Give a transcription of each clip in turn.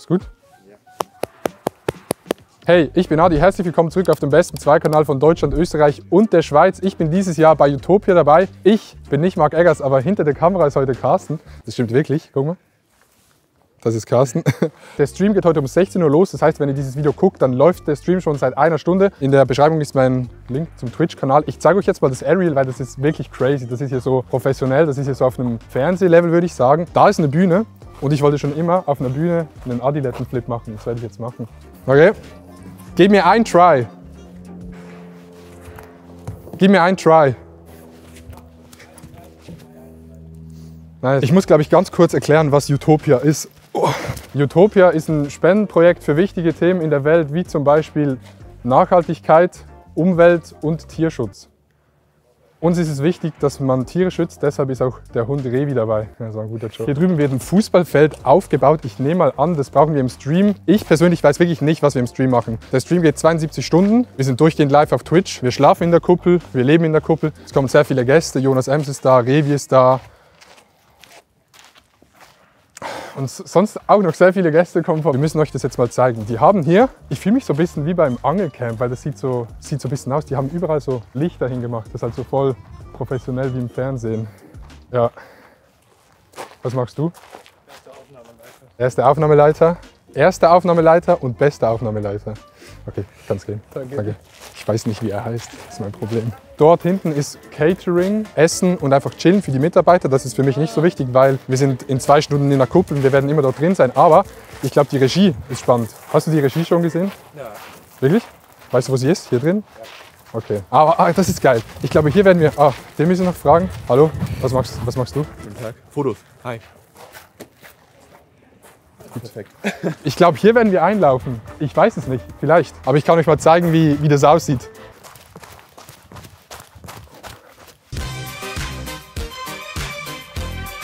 Ist gut? Hey, ich bin Adi, herzlich willkommen zurück auf dem besten Zweikanal von Deutschland, Österreich und der Schweiz. Ich bin dieses Jahr bei Utopia dabei. Ich bin nicht Marc Eggers, aber hinter der Kamera ist heute Carsten. Das stimmt wirklich, guck mal. Das ist Carsten. Der Stream geht heute um 16 Uhr los, das heißt, wenn ihr dieses Video guckt, dann läuft der Stream schon seit einer Stunde. In der Beschreibung ist mein Link zum Twitch-Kanal. Ich zeige euch jetzt mal das Aerial, weil das ist wirklich crazy. Das ist hier so professionell, das ist hier so auf einem Fernsehlevel, würde ich sagen. Da ist eine Bühne und ich wollte schon immer auf einer Bühne einen Adiletten-Flip machen. Das werde ich jetzt machen. Okay. Gib mir ein Try. Gib mir ein Try. Nice. Ich muss, glaube ich, ganz kurz erklären, was Utopia ist. Oh. Utopia ist ein Spendenprojekt für wichtige Themen in der Welt, wie zum Beispiel Nachhaltigkeit, Umwelt und Tierschutz. Uns ist es wichtig, dass man Tiere schützt, deshalb ist auch der Hund Revi dabei. Das war ein guter Job. Hier drüben wird ein Fußballfeld aufgebaut. Ich nehme mal an, das brauchen wir im Stream. Ich persönlich weiß wirklich nicht, was wir im Stream machen. Der Stream geht 72 Stunden. Wir sind durchgehend live auf Twitch. Wir schlafen in der Kuppel, wir leben in der Kuppel. Es kommen sehr viele Gäste. Jonas Ems ist da, Revi ist da. Und sonst auch noch sehr viele Gäste kommen vor. Wir müssen euch das jetzt mal zeigen. Die haben hier, ich fühle mich so ein bisschen wie beim Angelcamp, weil das sieht so ein bisschen aus. Die haben überall so Lichter hingemacht. Das ist halt so voll professionell wie im Fernsehen. Ja. Was machst du? Erster Aufnahmeleiter. Erster Aufnahmeleiter und bester Aufnahmeleiter. Okay, kann's gehen. Danke. Ich weiß nicht, wie er heißt. Das ist mein Problem. Dort hinten ist Catering, Essen und einfach chillen für die Mitarbeiter. Das ist für mich nicht so wichtig, weil wir sind in 2 Stunden in der Kuppel und wir werden immer dort drin sein. Aber ich glaube, die Regie ist spannend. Hast du die Regie schon gesehen? Ja. Wirklich? Weißt du, wo sie ist? Hier drin? Okay. Aber das ist geil. Ich glaube, hier werden wir... den müssen wir noch fragen. Hallo, was machst du? Guten Tag. Fotos. Hi. Perfekt. Ich glaube, hier werden wir einlaufen. Ich weiß es nicht, vielleicht. Aber ich kann euch mal zeigen, wie das aussieht.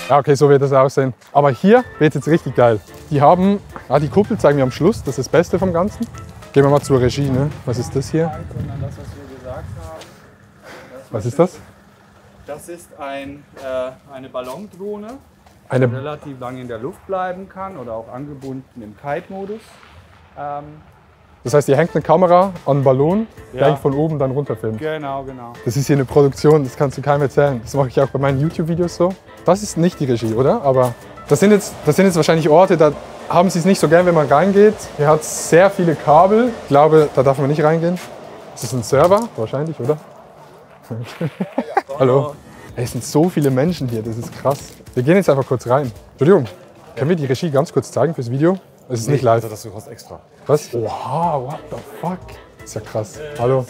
Ja, okay, so wird das aussehen. Aber hier wird es jetzt richtig geil. Die haben, die Kuppel zeigen wir am Schluss, das ist das Beste vom Ganzen. Gehen wir mal zur Regie, ne? Was ist das hier? Das, was wir gesagt haben. Was ist das? Das ist eine Ballondrohne, die relativ lange in der Luft bleiben kann oder auch angebunden im Kite-Modus. Das heißt, hier hängt eine Kamera an einen Ballon, der eigentlich von oben dann runterfilmt. Genau. Das ist hier eine Produktion, das kannst du keinem erzählen. Das mache ich auch bei meinen YouTube-Videos so. Das ist nicht die Regie, oder? Aber das sind jetzt wahrscheinlich Orte, da haben sie es nicht so gern, wenn man reingeht. Hier hat es sehr viele Kabel. Ich glaube, da darf man nicht reingehen. Das ist ein Server, wahrscheinlich, oder? Hallo. Es sind so viele Menschen hier, das ist krass. Wir gehen jetzt einfach kurz rein. Entschuldigung, können wir die Regie ganz kurz zeigen fürs Video? Es ist nicht live. Das kostet extra. Was? Oha, what the fuck? Das ist ja krass. Hallo.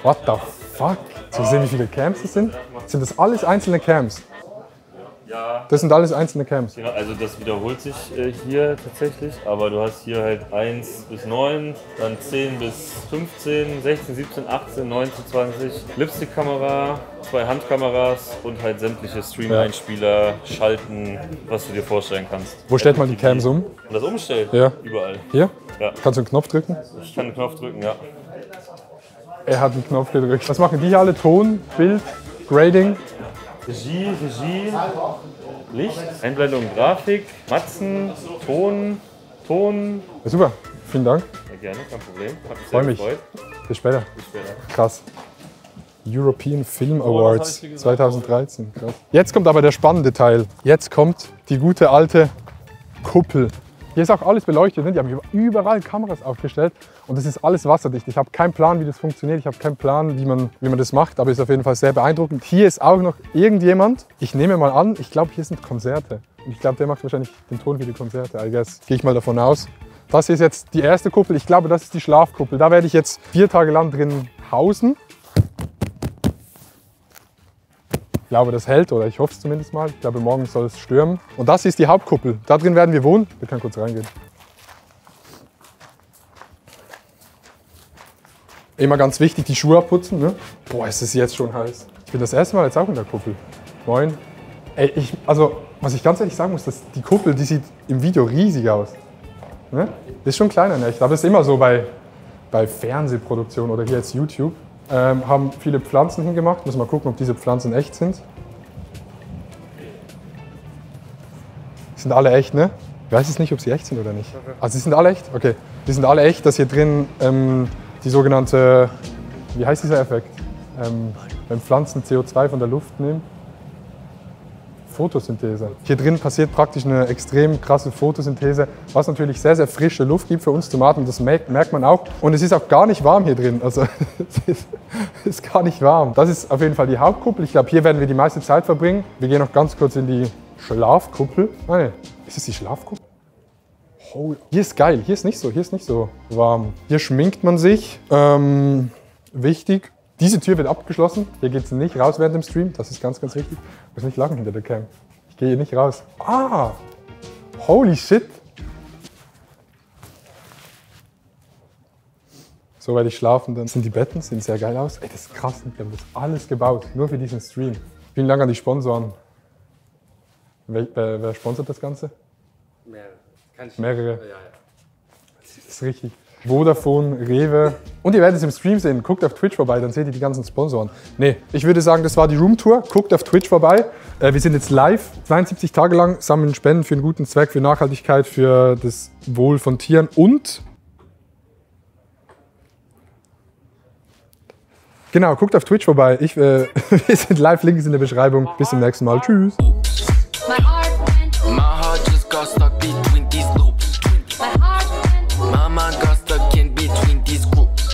What the fuck? So sehen, wie viele Camps es sind? Sind das alles einzelne Camps? Ja. Das sind alles einzelne Camps. Genau, also das wiederholt sich hier tatsächlich, aber du hast hier halt 1 bis 9, dann 10 bis 15, 16, 17, 18, 19, 20, Lipstick-Kamera, 2 Handkameras und halt sämtliche Stream-Einspieler, Schalten, was du dir vorstellen kannst. Wo stellt man die Cams um? Und das umstellen? Ja. Überall. Hier? Ja. Kannst du einen Knopf drücken? Ich kann den Knopf drücken, ja. Er hat einen Knopf gedrückt. Was machen die hier alle? Ton, Bild, Grading? Regie, Licht, Einblendung, Grafik, Matzen, Ton. Ja, super, vielen Dank. Ja, gerne, kein Problem. Hat mich Freue sehr mich. gefreut. Bis später. Bis später. Krass. European Film Awards 2013. Krass. Jetzt kommt aber der spannende Teil. Jetzt kommt die gute alte Kuppel. Hier ist auch alles beleuchtet. Die haben überall Kameras aufgestellt und das ist alles wasserdicht. Ich habe keinen Plan, wie das funktioniert. Ich habe keinen Plan, wie man das macht, aber es ist auf jeden Fall sehr beeindruckend. Hier ist auch noch irgendjemand. Ich nehme mal an, ich glaube, hier sind Konzerte. Und ich glaube, der macht wahrscheinlich den Ton für die Konzerte. I guess. Gehe ich mal davon aus. Das hier ist jetzt die erste Kuppel. Ich glaube, das ist die Schlafkuppel. Da werde ich jetzt 4 Tage lang drin hausen. Ich glaube, das hält, oder ich hoffe es zumindest mal. Ich glaube, morgen soll es stürmen. Und das hier ist die Hauptkuppel. Da drin werden wir wohnen. Wir können kurz reingehen. Immer ganz wichtig, die Schuhe abputzen. Ne? Boah, ist es jetzt schon heiß. Ich bin das erste Mal jetzt auch in der Kuppel. Moin. Ey, also, was ich ganz ehrlich sagen muss, die Kuppel, die sieht im Video riesig aus. Ne? Ist schon kleiner in echt, aber das ist immer so bei Fernsehproduktionen oder hier jetzt YouTube. Haben viele Pflanzen hingemacht. Müssen wir mal gucken, ob diese Pflanzen echt sind. Sind alle echt, ne? Ich weiß jetzt nicht, ob sie echt sind oder nicht. Also, sie sind alle echt? Okay. Die sind alle echt, dass hier drin die sogenannte, wie heißt dieser Effekt? Wenn Pflanzen CO2 von der Luft nehmen. Photosynthese. Hier drin passiert praktisch eine extrem krasse Photosynthese, was natürlich sehr, sehr frische Luft gibt für uns Tomaten. Das merkt man auch. Und es ist auch gar nicht warm hier drin. Also es ist gar nicht warm. Das ist auf jeden Fall die Hauptkuppel. Ich glaube, hier werden wir die meiste Zeit verbringen. Wir gehen noch ganz kurz in die Schlafkuppel. Ah, nee. Ist es die Schlafkuppel? Oh, hier ist geil. Hier ist nicht so warm. Hier schminkt man sich. Wichtig. Diese Tür wird abgeschlossen. Hier geht es nicht raus während dem Stream. Das ist ganz, ganz wichtig. Ich muss nicht lachen hinter der Cam. Ich gehe hier nicht raus. Ah! Holy shit! So werde ich schlafen. Dann sind die Betten, sehen sehr geil aus. Ey, das ist krass. Wir haben das alles gebaut. Nur für diesen Stream. Vielen Dank an die Sponsoren. Wer sponsert das Ganze? Mehrere. Ja. Das ist richtig. Vodafone, Rewe. Und ihr werdet es im Stream sehen. Guckt auf Twitch vorbei, dann seht ihr die ganzen Sponsoren. Nee, ich würde sagen, das war die Roomtour. Guckt auf Twitch vorbei. Wir sind jetzt live. 72 Tage lang sammeln Spenden für einen guten Zweck, für Nachhaltigkeit, für das Wohl von Tieren. Und genau, guckt auf Twitch vorbei. Wir sind live, Link ist in der Beschreibung. Bis zum nächsten Mal. Tschüss.